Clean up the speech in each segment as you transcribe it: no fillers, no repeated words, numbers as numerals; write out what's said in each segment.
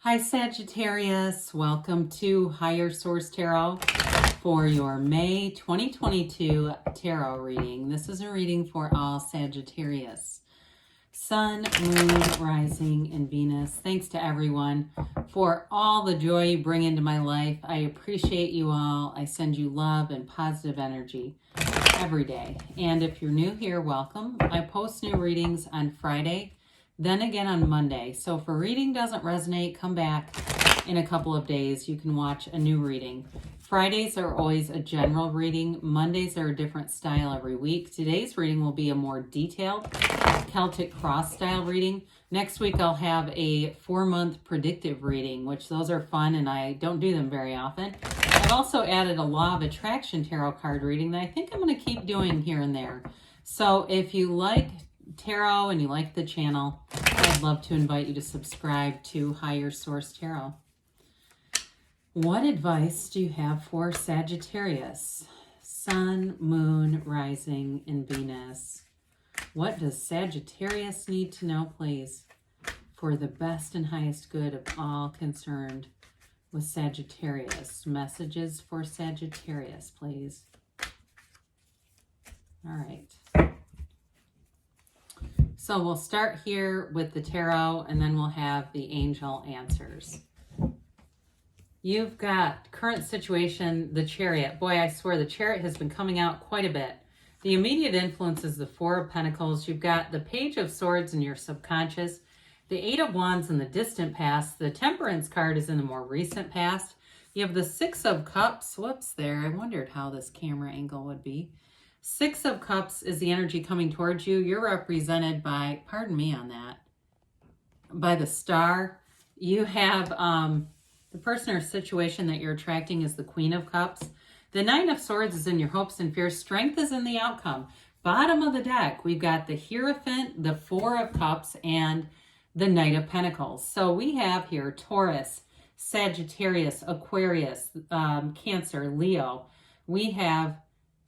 Hi Sagittarius, welcome to Higher Source Tarot for your May 2022 tarot reading. This is a reading for all Sagittarius. Sun, Moon, Rising, and Venus. Thanks to everyone for all the joy you bring into my life. I appreciate you all. I send you love and positive energy every day. And if you're new here, welcome. I post new readings on Friday, then again on Monday. So if a reading doesn't resonate, come back in a couple of days. You can watch a new reading. Fridays are always a general reading. Mondays are a different style every week. Today's reading will be a more detailed Celtic cross style reading. Next week I'll have a 4-month predictive reading, which those are fun and I don't do them very often. I've also added a law of attraction tarot card reading that I think I'm going to keep doing here and there. So if you like tarot and you like the channel, I'd love to invite you to subscribe to Higher Source Tarot. What advice do you have for Sagittarius? Sun, Moon, Rising, and Venus. What does Sagittarius need to know, please, for the best and highest good of all concerned with Sagittarius? Messages for Sagittarius, please. All right. So we'll start here with the tarot, and then we'll have the angel answers. You've got current situation, the Chariot. Boy, I swear the Chariot has been coming out quite a bit. The immediate influence is the Four of Pentacles. You've got the Page of Swords in your subconscious, the Eight of Wands in the distant past. The Temperance card is in the more recent past. You have the Six of Cups. Whoops there. I wondered how this camera angle would be. Six of Cups is the energy coming towards you. You're represented by, pardon me on that, by the Star. You have the person or situation that you're attracting is the Queen of Cups. The Nine of Swords is in your hopes and fears. Strength is in the outcome. Bottom of the deck, we've got the Hierophant, the Four of Cups, and the Knight of Pentacles. So we have here Taurus, Sagittarius, Aquarius, Cancer, Leo. We have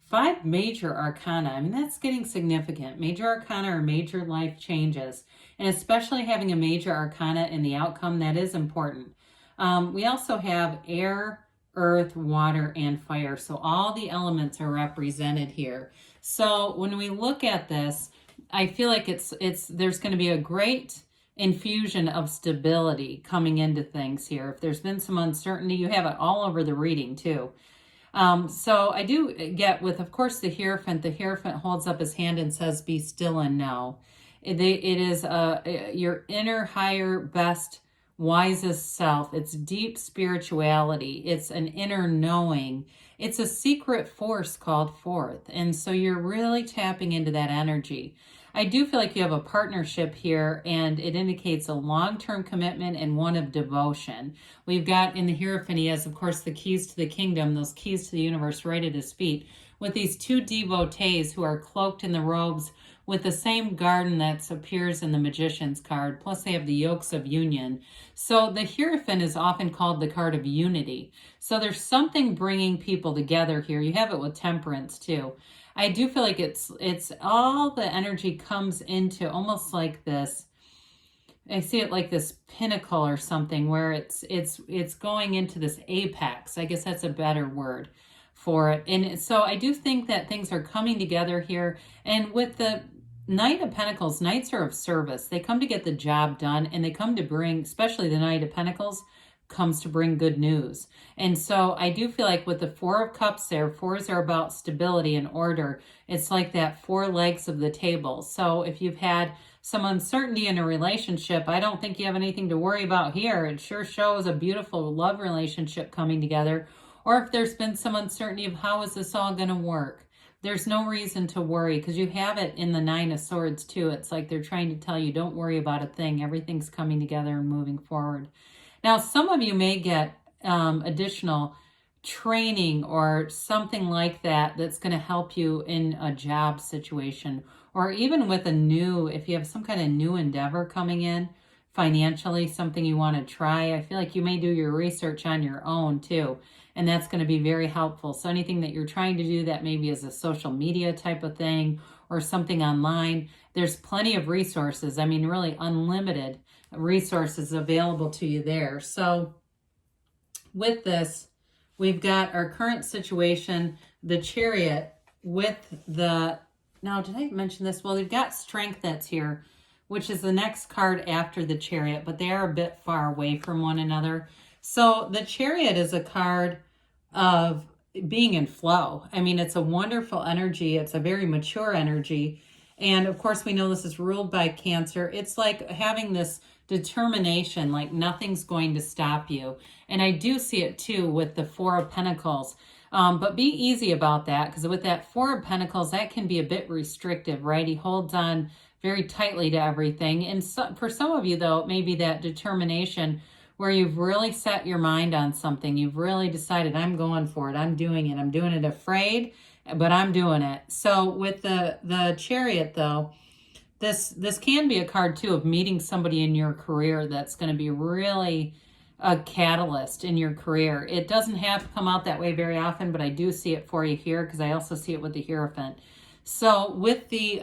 5 major arcana. I mean, that's getting significant. Major arcana are major life changes. And especially having a major arcana in the outcome, that is important. We also have air, earth, water, and fire. So all the elements are represented here. So when we look at this, I feel like there's going to be a great infusion of stability coming into things here. If there's been some uncertainty, you have it all over the reading too. So I do get with, of course, the Hierophant holds up his hand and says, be still and know. It is your inner, higher, best, wisest self. It's deep spirituality. It's an inner knowing. It's a secret force called forth. And so you're really tapping into that energy. I do feel like you have a partnership here, and it indicates a long-term commitment and one of devotion. We've got in the Hierophant, he has, of course, the keys to the kingdom, those keys to the universe right at his feet, with these 2 devotees who are cloaked in the robes with the same garden that appears in the Magician's card. Plus, they have the yokes of union. So the Hierophant is often called the card of unity. So there's something bringing people together here. You have it with Temperance, too. I do feel like it's all the energy comes into almost like this. I see it like this pinnacle or something where it's going into this apex. I guess that's a better word for it. And so I do think that things are coming together here. And with the Knight of Pentacles, Knights are of service. They come to get the job done, and they come to bring, especially the Knight of Pentacles, comes to bring good news. And so I do feel like with the Four of Cups there, fours are about stability and order. It's like that 4 legs of the table. So if you've had some uncertainty in a relationship, I don't think you have anything to worry about here. It sure shows a beautiful love relationship coming together. Or if there's been some uncertainty of how is this all going to work, there's no reason to worry, because you have it in the Nine of Swords too. It's like they're trying to tell you, don't worry about a thing. Everything's coming together and moving forward. Now, some of you may get additional training or something like that that's going to help you in a job situation, or even with if you have some kind of new endeavor coming in financially, something you want to try. I feel like you may do your research on your own too, and that's going to be very helpful. So anything that you're trying to do that maybe is a social media type of thing or something online, there's plenty of resources. I mean, really unlimited resources available to you there. So with this, we've got our current situation, the Chariot with the, now did I mention this? Well, we've got Strength that's here, which is the next card after the Chariot, but they are a bit far away from one another. So the Chariot is a card of being in flow. I mean, it's a wonderful energy. It's a very mature energy. And of course, we know this is ruled by Cancer. It's like having this determination, like nothing's going to stop you. And I do see it too with the Four of Pentacles. But be easy about that, because with that Four of Pentacles, that can be a bit restrictive, right? He holds on very tightly to everything. And so, for some of you, though, it may be that determination where you've really set your mind on something. You've really decided, I'm going for it. I'm doing it. I'm doing it afraid, but I'm doing it. So with the Chariot, though, this can be a card, too, of meeting somebody in your career that's going to be really a catalyst in your career. It doesn't have to come out that way very often, but I do see it for you here, because I also see it with the Hierophant. So with the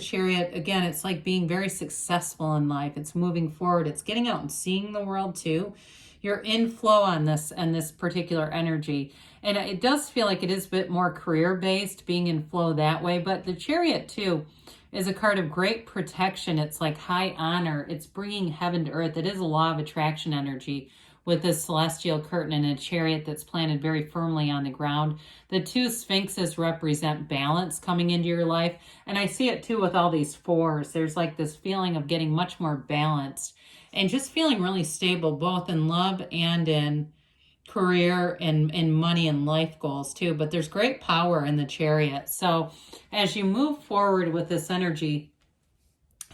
Chariot, again, it's like being very successful in life. It's moving forward. It's getting out and seeing the world too. You're in flow on this and this particular energy. And it does feel like it is a bit more career-based, being in flow that way. But the Chariot too is a card of great protection. It's like high honor. It's bringing heaven to earth. It is a law of attraction energy with this celestial curtain and a Chariot that's planted very firmly on the ground. The two Sphinxes represent balance coming into your life. And I see it too with all these fours. There's like this feeling of getting much more balanced and just feeling really stable, both in love and in career and money and life goals too. But there's great power in the Chariot. So as you move forward with this energy,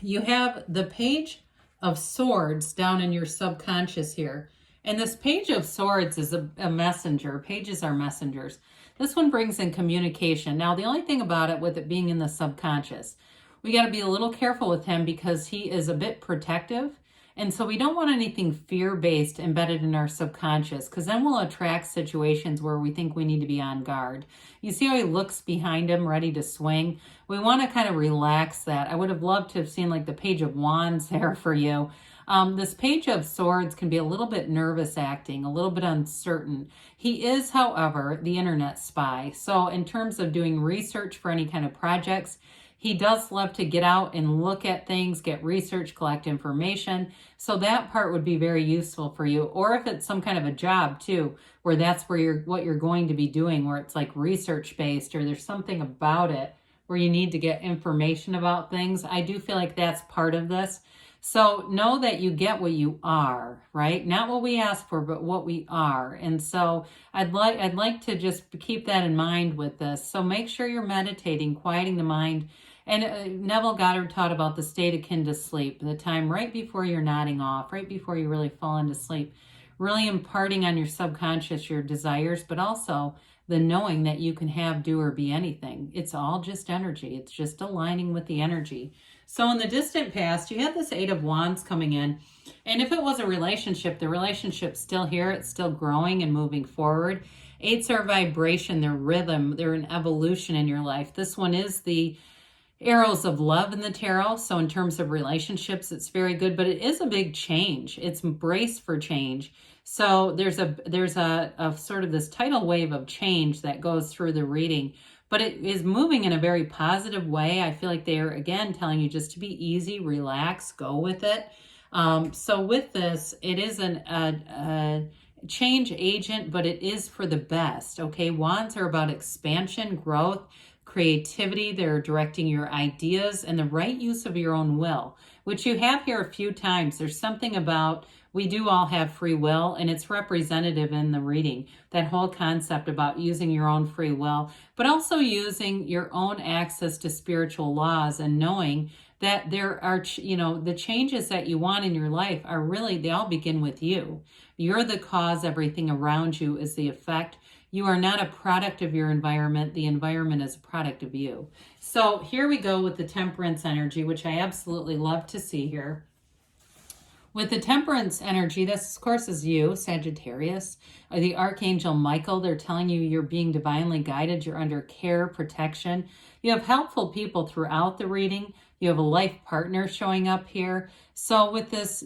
you have the Page of Swords down in your subconscious here. And this Page of Swords is a messenger. Pages are messengers. This one brings in communication. Now, the only thing about it, with it being in the subconscious, we got to be a little careful with him, because he is a bit protective. And so we don't want anything fear-based embedded in our subconscious, because then we'll attract situations where we think we need to be on guard. You see how he looks behind him, ready to swing? We want to kind of relax that. I would have loved to have seen like the Page of Wands there for you. This Page of Swords can be a little bit nervous acting, a little bit uncertain. He is, however, the internet spy. So in terms of doing research for any kind of projects, he does love to get out and look at things, get research, collect information. So that part would be very useful for you. Or if it's some kind of a job too, where that's where what you're going to be doing, where it's like research based, or there's something about it where you need to get information about things. I do feel like that's part of this. So know that you get what you are, right? Not what we ask for, but what we are. And so I'd like to just keep that in mind with this. So make sure you're meditating, quieting the mind. And Neville Goddard taught about the state akin to sleep, the time right before you're nodding off, right before you really fall into sleep, really imparting on your subconscious your desires, but also the knowing that you can have, do, or be anything. It's all just energy. It's just aligning with the energy. So in the distant past, you had this Eight of Wands coming in. And if it was a relationship, the relationship's still here. It's still growing and moving forward. Eights are vibration, they're rhythm, they're an evolution in your life. This one is the arrows of love in the tarot. So in terms of relationships, it's very good, but it is a big change. It's brace for change. So there's a sort of this tidal wave of change that goes through the reading, but it is moving in a very positive way. I feel like they're, again, telling you just to be easy, relax, go with it. So with this, it is a change agent, but it is for the best, okay? Wands are about expansion, growth, creativity. They're directing your ideas and the right use of your own will, which you have here a few times. There's something about, we do all have free will, and it's representative in the reading, that whole concept about using your own free will, but also using your own access to spiritual laws and knowing that there are, the changes that you want in your life are really, they all begin with you. You're the cause. Everything around you is the effect. You are not a product of your environment. The environment is a product of you. So here we go with the Temperance energy, which I absolutely love to see here. With the Temperance energy, this, of course, is you, Sagittarius. The Archangel Michael, they're telling you you're being divinely guided. You're under care, protection. You have helpful people throughout the reading. You have a life partner showing up here. So with this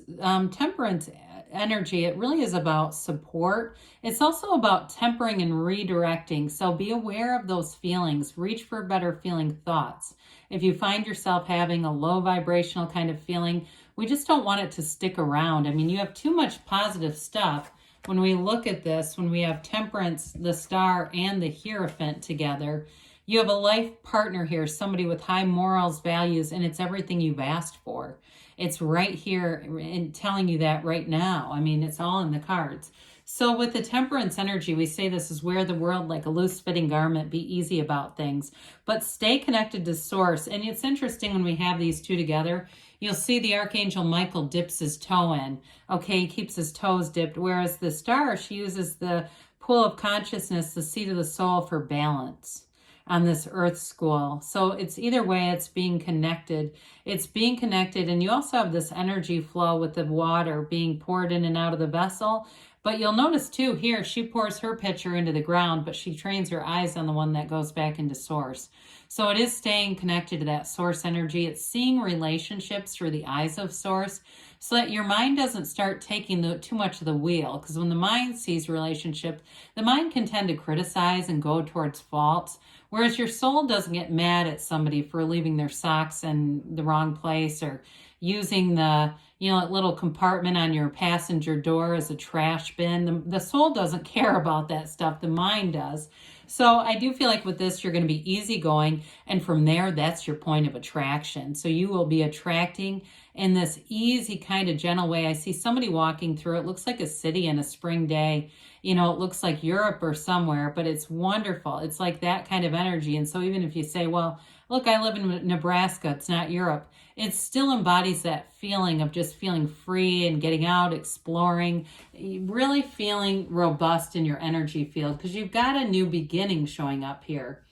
temperance energy, it really is about support. It's also about tempering and redirecting. So be aware of those feelings. Reach for better feeling thoughts. If you find yourself having a low vibrational kind of feeling, we just don't want it to stick around. I mean, you have too much positive stuff. When we look at this, when we have Temperance, the Star, and the Hierophant together, you have a life partner here, somebody with high morals, values, and it's everything you've asked for. It's right here and telling you that right now. I mean, it's all in the cards. So with the Temperance energy, we say this is wear the world like a loose fitting garment, be easy about things, but stay connected to source. And it's interesting when we have these two together, you'll see the Archangel Michael dips his toe in. Okay, he keeps his toes dipped, whereas the Star, she uses the pool of consciousness, the seat of the soul, for balance on this earth school. So it's either way, it's being connected. It's being connected, and you also have this energy flow with the water being poured in and out of the vessel. But you'll notice too here, she pours her pitcher into the ground, but she trains her eyes on the one that goes back into source. So it is staying connected to that source energy. It's seeing relationships through the eyes of source so that your mind doesn't start taking too much of the wheel. Because when the mind sees relationship, the mind can tend to criticize and go towards faults. Whereas your soul doesn't get mad at somebody for leaving their socks in the wrong place or using the little compartment on your passenger door as a trash bin. The soul doesn't care about that stuff. The mind does. So I do feel like with this, you're going to be easygoing. And from there, that's your point of attraction. So you will be attracting in this easy kind of gentle way. I see somebody walking through. It looks like a city in a spring day. It looks like Europe or somewhere, but it's wonderful. It's like that kind of energy. And so even if you say, well, look, I live in Nebraska, it's not Europe, it still embodies that feeling of just feeling free and getting out, exploring, really feeling robust in your energy field because you've got a new beginning showing up here.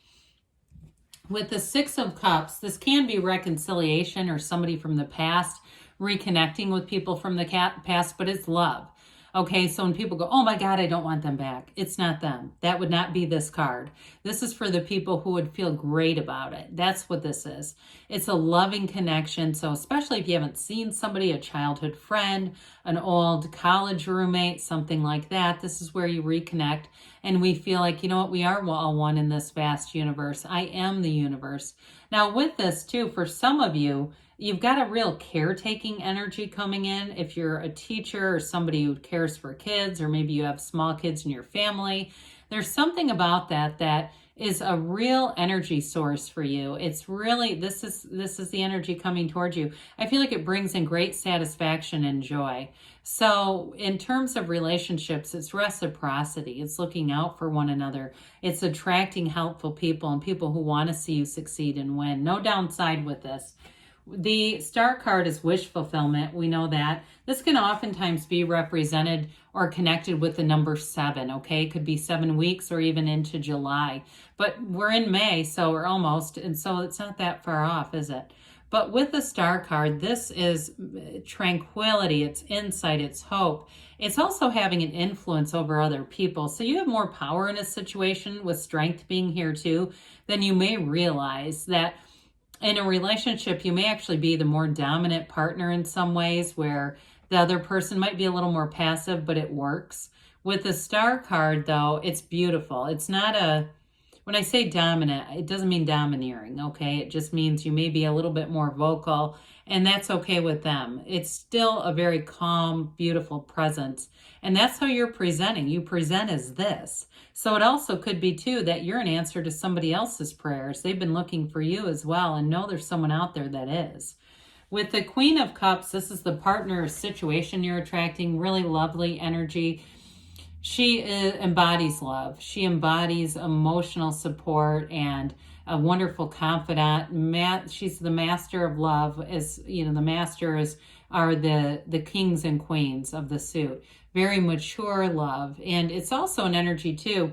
With the Six of Cups, this can be reconciliation or somebody from the past reconnecting with people from the past, but it's love. Okay, so when people go, oh my God, I don't want them back. It's not them. That would not be this card. This is for the people who would feel great about it. That's what this is. It's a loving connection. So especially if you haven't seen somebody, a childhood friend, an old college roommate, something like that, this is where you reconnect. And we feel like, you know what, we are all one in this vast universe. I am the universe. Now with this too, for some of you, you've got a real caretaking energy coming in. If you're a teacher or somebody who cares for kids, or maybe you have small kids in your family, there's something about that is a real energy source for you. It's really, this is the energy coming towards you. I feel like it brings in great satisfaction and joy. So in terms of relationships, it's reciprocity. It's looking out for one another. It's attracting helpful people and people who want to see you succeed and win. No downside with this. The Star card is wish fulfillment. We know that. This can oftentimes be represented or connected with the number 7, okay? It could be 7 weeks or even into July. But we're in May, so we're almost, and so it's not that far off, is it? But with the Star card, this is tranquility, it's insight, it's hope. It's also having an influence over other people. So you have more power in a situation with strength being here too than you may realize. That in a relationship, you may actually be the more dominant partner in some ways, where the other person might be a little more passive, but it works. With the Star card, though, it's beautiful. It's not when I say dominant, it doesn't mean domineering, okay? It just means you may be a little bit more vocal, and that's okay with them. It's still a very calm, beautiful presence, and that's how you're presenting. You present as this. So it also could be, too, that you're an answer to somebody else's prayers. They've been looking for you as well, and know there's someone out there that is. With the Queen of Cups, this is the partner situation you're attracting, really lovely energy. She embodies love. She embodies emotional support and a wonderful confidant. She's the master of love. As you know, the masters are the kings and queens of the suit. Very mature love. And it's also an energy too,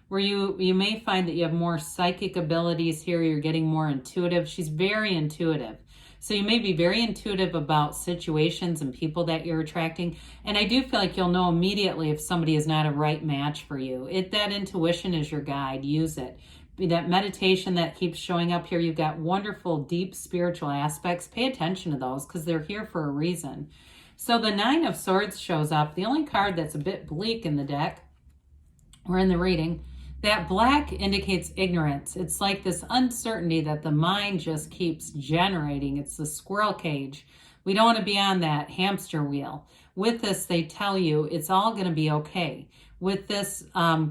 where you may find that you have more psychic abilities here. You're getting more intuitive. She's very intuitive. So you may be very intuitive about situations and people that you're attracting. And I do feel like you'll know immediately if somebody is not a right match for you. That intuition is your guide. Use it. that meditation that keeps showing up here. You've got wonderful, deep spiritual aspects. Pay attention to those because they're here for a reason. So the Nine of Swords shows up. The only card that's a bit bleak in the deck or in the reading, that black indicates ignorance. It's like this uncertainty that the mind just keeps generating. It's the squirrel cage. We don't want to be on that hamster wheel. With this, they tell you it's all going to be okay. With this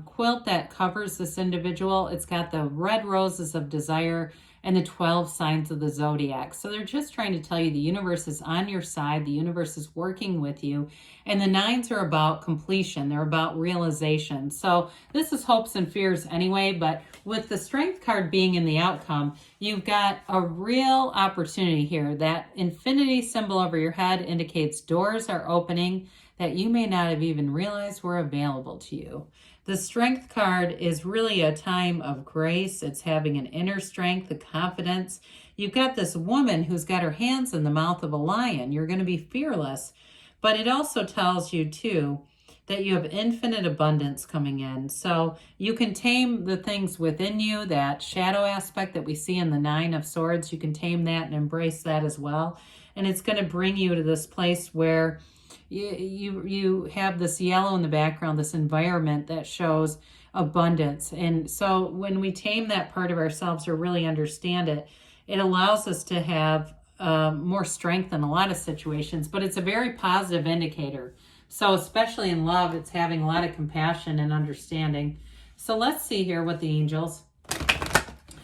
quilt that covers this individual, it's got the red roses of desire and the 12 signs of the zodiac. So they're just trying to tell you the universe is on your side. The universe is working with you. And the nines are about completion. They're about realization. So this is hopes and fears anyway, but with the strength card being in the outcome, you've got a real opportunity here. That infinity symbol over your head indicates doors are opening that you may not have even realized were available to you. The strength card is really a time of grace. It's having an inner strength, a confidence. You've got this woman who's got her hands in the mouth of a lion. You're going to be fearless. But it also tells you, too, that you have infinite abundance coming in. So you can tame the things within you, that shadow aspect that we see in the Nine of Swords. You can tame that and embrace that as well. And it's going to bring you to this place where you have this yellow in the background, this environment that shows abundance. And so when we tame that part of ourselves or really understand it, it allows us to have more strength in a lot of situations, but it's a very positive indicator. So especially in love, it's having a lot of compassion and understanding. So let's see here what the angels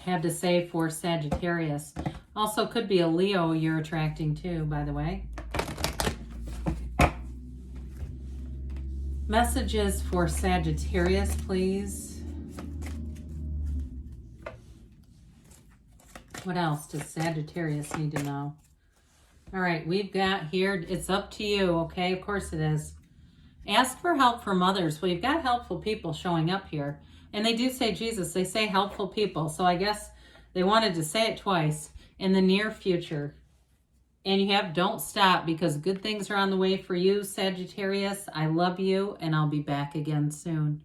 have to say for Sagittarius. Also could be a Leo you're attracting too, by the way. Messages for Sagittarius, please. What else does Sagittarius need to know? All right, we've got here, it's up to you, okay? Of course it is. Ask for help from others. Well, you've got helpful people showing up here. And they do say Jesus. They say helpful people. So I guess they wanted to say it twice. In the near future. And you have don't stop, because good things are on the way for you, Sagittarius. I love you, and I'll be back again soon.